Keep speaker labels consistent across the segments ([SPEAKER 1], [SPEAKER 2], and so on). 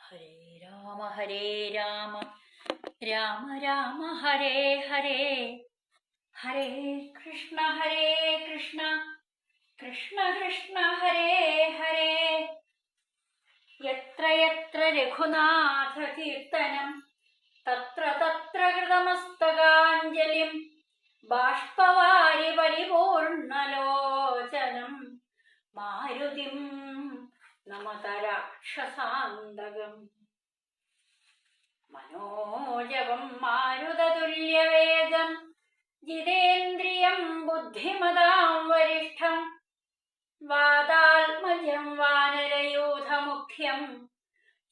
[SPEAKER 1] ഹരേ രാമ രാമ രാമ ഹരേ ഹരേ, ഹരേ കൃഷ്ണ കൃഷ്ണ കൃഷ്ണ ഹരേ ഹരേ. യത്ര യത്ര രഘുനാഥ കീർത്തനം തത്ര തത്ര കൃതമസ്തകാഞ്ജലിം ബാഷ്പവാരി പരിപൂർണലോചനം മാരുതിം നമത രാക്ഷസാന്തകം. മനോജവം മാരുതതുല്യവേഗം ജിതേന്ദ്രിയം ബുദ്ധിമതാം വരിഷ്ഠം വാതാത്മജം വാനരയൂഥമുഖ്യം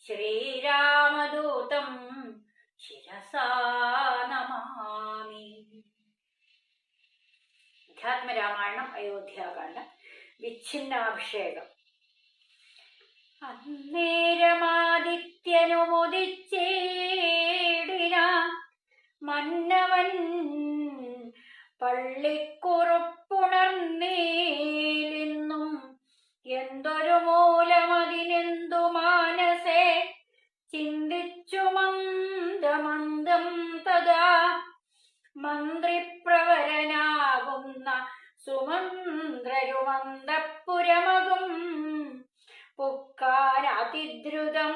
[SPEAKER 1] ശ്രീരാമദൂതം ശിരസാ നമാമി. അധ്യാത്മരാമായണം അയോധ്യാകാന്ഡം വിച്ഛിന്നാഭിഷേകം. അന്നേരമാദിത്യനുമുദിച്ചേടിന മന്നവൻ പള്ളിക്കുറുപ്പുണർന്നേലിന്നും എന്തൊരു മൂലമതിനെന്തു മാനസേ ചിന്തിച്ചു മന്ദമന്ദം തഥാ മന്ത്രിപ്രവരനാകുന്ന സുമന്ത്രരുമന്തപ്പുരമകും പുക്കാനതിദ്രുതം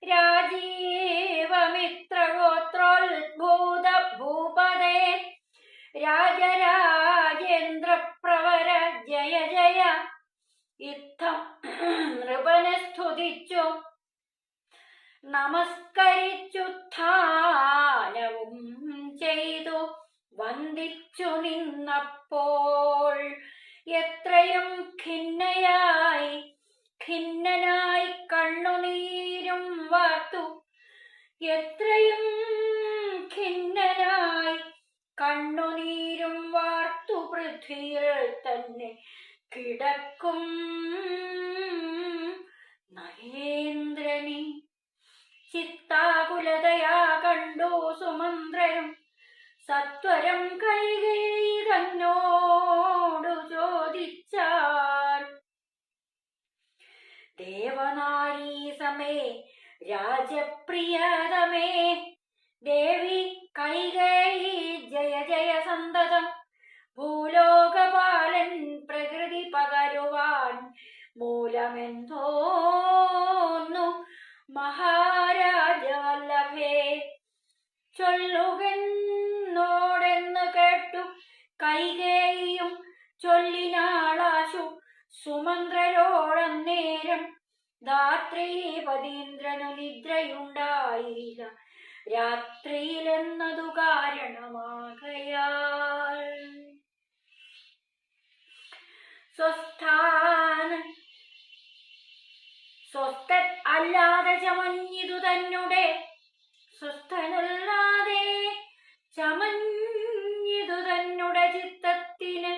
[SPEAKER 1] രാജീവമിത്രഗോത്രോത്ഭൂത ഭൂപദേ രാജരാജേന്ദ്രപ്രവര ജയ ജയ ഇത്തം നൃപനെ സ്തുതിച്ചു നമസ്കരിച്ചുത്ഥാനവും ചെയ്തു വന്ദിച്ചു നിന്നപ്പോൾ എത്രയും ഖിന്നനായി കണ്ണുനീരും വാർത്തു, എത്രയും ഖിന്നനായി കണ്ണുനീരും വാർത്തു പൃഥ്വിയിൽ തന്നെ കിടക്കും നരേന്ദ്രനെ. ചിത്താകുലതയാ കണ്ടു സുമന്ത്രരും സത്വരം കൈകേയി തന്നോടു ചോദിച്ചാൽ, ദേവനാരീ സമേ രാജപ്രിയതമേ ദേവി കൈകേയി ജയ ജയ സന്തതം. ഭൂലോകപാലൻ പ്രകൃതി പകരുവാൻ മൂലമെന്തോന്നു മഹാരാജവല്ലഭേ ചൊല്ലുകെന്നോടെന്ന് കേട്ടു കൈകേയിയും ചൊല്ലിനാളാശു സുമന്ത്രരോടന്നേരം. ധാത്രീപതീന്ദ്രനു നിദ്രയുണ്ടായില്ല രാത്രിയിലെന്നതു കാരണമാകയാൽ സ്വസ്ഥൻ അല്ലാതെ ചമഞ്ഞിതു തന്നെ, സ്വസ്ഥനല്ലാതെ ചമഞ്ഞിതു തന്നെ ചിത്തത്തിന്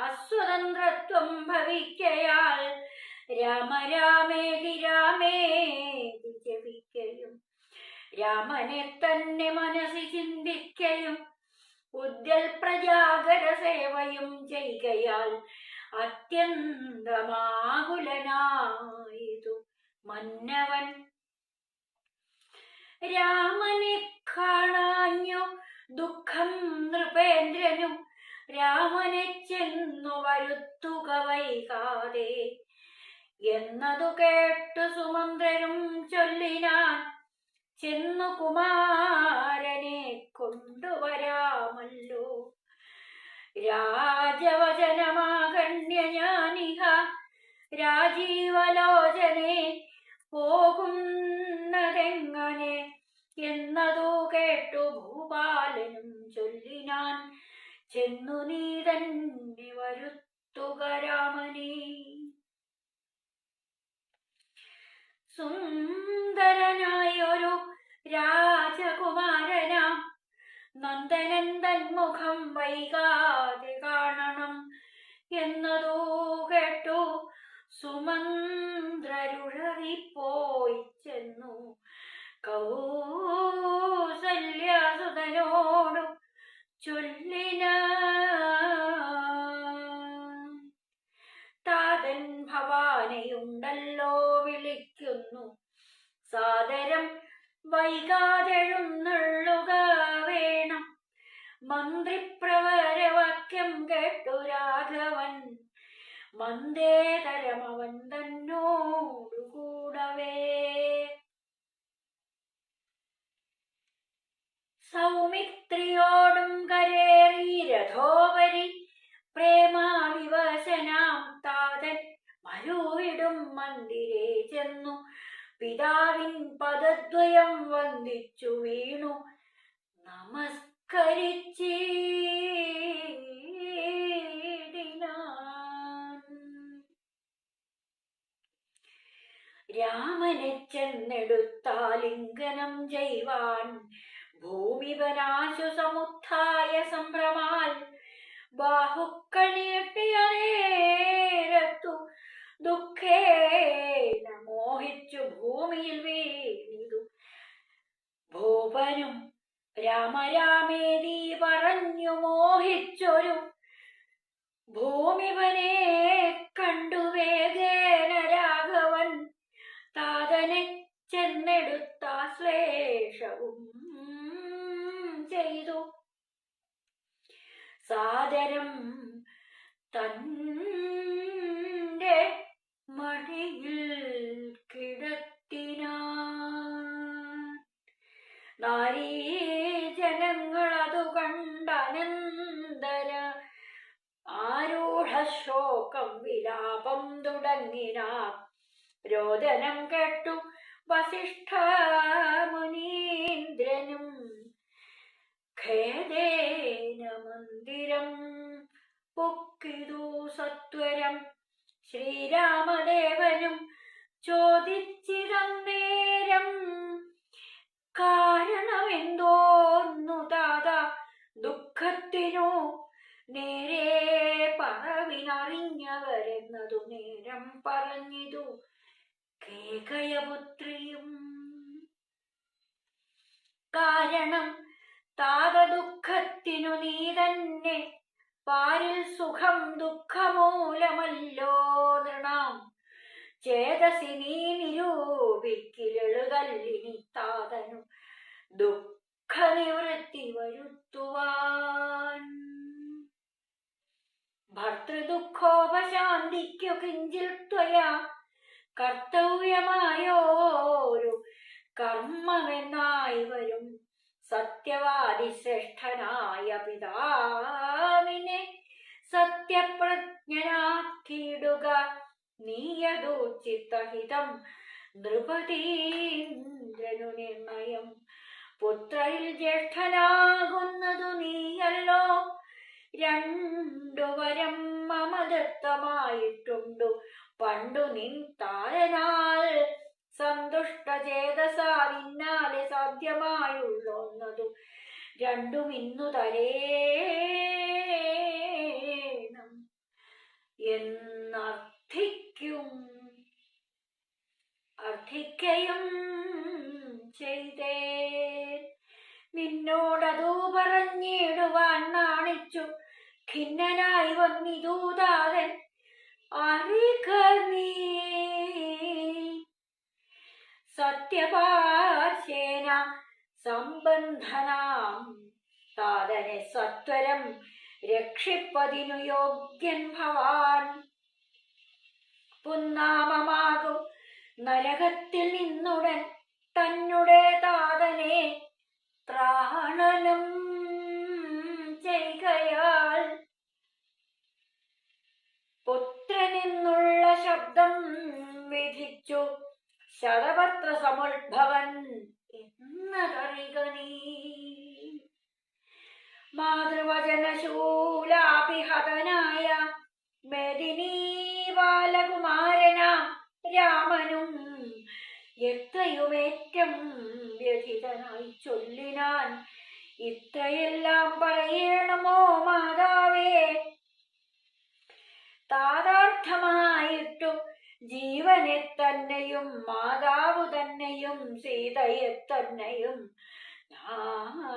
[SPEAKER 1] അസ്വതന്ത്രത്വം ഭവിക്കയാൽ രാമ രാമേതി രാമേതി ജപിക്കയും രാമനെ തന്നെ മനസ്സി ചിന്തിക്കയും ഉദ്യൽ പ്രജാകര സേവയും ചെയ്കയാൽ അത്യന്തമാകുലനായിതു മന്നവൻ. രാമനെ കാണാഞ്ഞു ദുഃഖം നൃപേന്ദ്രനും രാമനെ ചെന്നു വരുത്തുക വൈകാതെ എന്നതു കേട്ടു സുമന്ത്രരും ചൊല്ലിനാൻ, ചെന്നു കുമാരനെ കൊണ്ടുവരാമല്ലോ. രാജവചനമാകണ്യ ഞാനിഹ രാജീവലോചനെ പോകുന്നതെങ്ങനെ എന്നതു കേട്ടു ഭൂപാലനും ചൊല്ലിനാൻ, ചെന്നു നീ തന്നെ വരുത്തുക രാമനെ. സുന്ദരനായൊരു രാജകുമാരനാം നന്ദനൻ തന്മുഖം വൈകാതെ കാണണം എന്നതു കേട്ടു സുമന്ത്രരുഴറിപ്പോയി ചെന്നു കൗസല്യസുതനോടു ചൊല്ലിനാൻ, താതൻ ഭവാനെയുണ്ടല്ലോ വിളിക്കുന്നു സാദരം വൈകാതെഴുന്നള്ളുക വേണം. മന്ത്രിപ്രവരവാക്യം കേട്ടു രാഘവൻ മന്ദേതരമവൻ തന്നോടുകൂടവേ. സൗമിത്രിയോടും കരേറി രഥോപരി പ്രേമാവിവശനാം താതൻ മരുവിടും മന്ദിരേ ചെന്നു പിതാവിൻ പദദ്വയം വന്ദിച്ചു വീണു നമസ്കരിച്ചിടിനാൻ. രാമനെ ചെന്നെടുത്താലിംഗനം ചെയ്വാൻ ഭൂമിപനാശു സമുത്ഥായ സംഭ്രമാൽ ബാഹുക്കൾ നീട്ടിയ നേരത്തു ദുഃഖേന മോഹിച്ചു ഭൂമിയിൽ വീണിതു. ഭൂപനും രാമരാമേതി പറഞ്ഞു മോഹിച്ചൊരു ഭൂമിപനെ കണ്ടു വേഗേന രാഘവൻ താതനെ ചെന്നെടുത്താശ്ലേഷവും ചെയ്തു. സാദരം തന്റെ മടിയിൽ കിടത്തിനാൻ. നാരീജനങ്ങളതു കണ്ടനന്തര ആരൂഢശോകം വിലാപം തുടങ്ങിനാർ. രോദനം കേട്ടു വസിഷ്ഠ മുനീന്ദ്രനും ഖേദേന മന്ദിരം പൊക്കിതു സത്വരം. ശ്രീരാമദേവനും ചോദിച്ചിതന്നേരം കാരണമെന്തോന്നു താത ദുഃഖത്തിനു. നേരെ പറവിനറിഞ്ഞവരെന്നതു നേരം പറഞ്ഞിതു കേകയപുത്രിയും. കാരണം താത ദുഃഖത്തിനു നീ തന്നെ പാരിൽ സുഖം ദുഃഖമൂലമല്ലോ നൃണാം ചേതസി നീ നിരൂപിക്കിലെഴുതല്ലിനി താതനു ദുഃഖ നിവൃത്തി വരുത്തുവാൻ. ഭർത്തൃദുഃഖോപശാന്തിക്കു കിഞ്ചിൽ ത്വയാ കർത്തവ്യമായോരു കർമ്മമെന്നായി വരും. സത്യവാദി ശ്രേഷ്ഠനായ പിതാവിനെ സത്യപ്രജ്ഞനാക്കിയിടുക നീയതു ചിത്തഹിതം നൃപതീന്ദ്രനു നിർണയം. പുത്രരിൽ ജ്യേഷ്ഠനാകുന്നതു നീയല്ലോ. രണ്ടുവരം മമ ദത്തമായിട്ടുണ്ടു പണ്ടു നിൻ താരനാൽ. സന്തുഷ്ടചേതസാലിന്നാലെ സാധ്യമായുള്ളൊന്നതു രണ്ടും ഇന്നു തരേണം എന്നർത്ഥിക്കയും ചെയ്തേ. നിന്നോടതു പറഞ്ഞിടുവാൻ നാണിച്ചു ഖിന്നനായി വന്നിതൂതാതൻ അറിക നീ. സത്യപാശേന സംബന്ധനാം താതനെ സത്വരം രക്ഷിപ്പതിനു യോഗ്യൻ ഭവാൻ. പുന്നാമമാകും നരകത്തിൽ നിന്നുടൻ തന്നുടെ താതനെ ത്രാണനം ചെയ്കയാൽ. പുത്രനെന്നുള്ള ശബ്ദം വിധിച്ചു ശതപത്ര സമുദ്ഭവൻ എന്നതറിക നീ. മാതൃവചനശൂലാഭിഹതനായ മേദിനീ ബാലകുമാരനാം രാമനും എത്രയുമേറ്റം വ്യഥിതനായി ചൊല്ലിനാൻ. ഇത്രയെല്ലാം പറയണമോ മാതാവേ? താതാർത്ഥമായിട്ടു ജീവനെ തന്നെയും മാതാവു തന്നെയും സീതയെ തന്നെയും ഞാൻ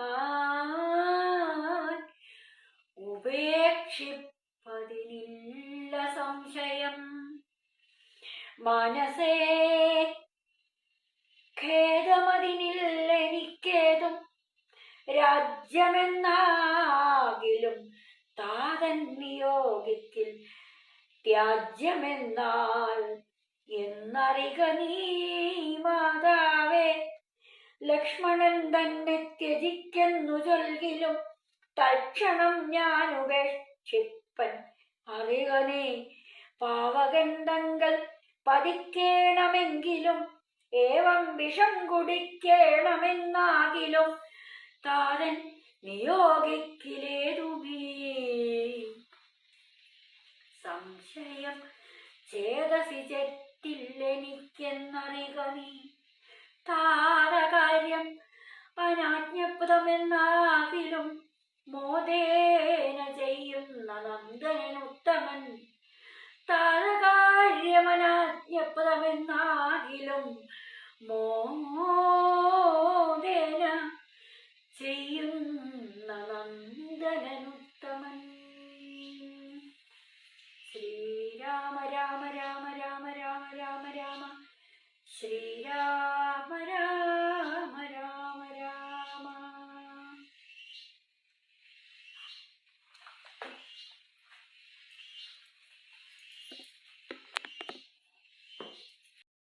[SPEAKER 1] ഉപേക്ഷിപ്പതിനില്ല സംശയം. മനസേ ഖേദമതിനില്ലെനിക്കേതും രാജ്യമെന്നാകിലും താതൻ നിയോഗിക്കിൽ ത്യാജ്യമെന്നാൽ എന്നറിക നീ മാതാവേ. ലക്ഷ്മണൻ തന്നെ ത്യജിക്കെന്നു ചൊൽകിലും തൽക്ഷണം ഞാൻ ഉപേക്ഷിപ്പൻ അറിക നീ. പാവകൻ തങ്കൽ പതിക്കേണമെങ്കിലും ഏവം വിഷം കുടിക്കേണമെന്നാകിലും താതൻ നിയോഗിക്കിലേതുമേ. സംശയം ചേതസി ചെറ്റില്ലെനിക്കെന്നറിക നീ. താരകാര്യം അനാജ്ഞപ്തമെന്നാകിലും മോദേന ചെയ്യുന്ന നന്ദനുത്തമൻ. താരകാര്യമനാജ്ഞപ്തമെന്നാകിലും മോദേന ചെയ്യുന്ന നന്ദനുത്തമൻ. ശ്രീരാമ രാമ രാമ രാമ രാമ രാമ ശ്രീരാമ.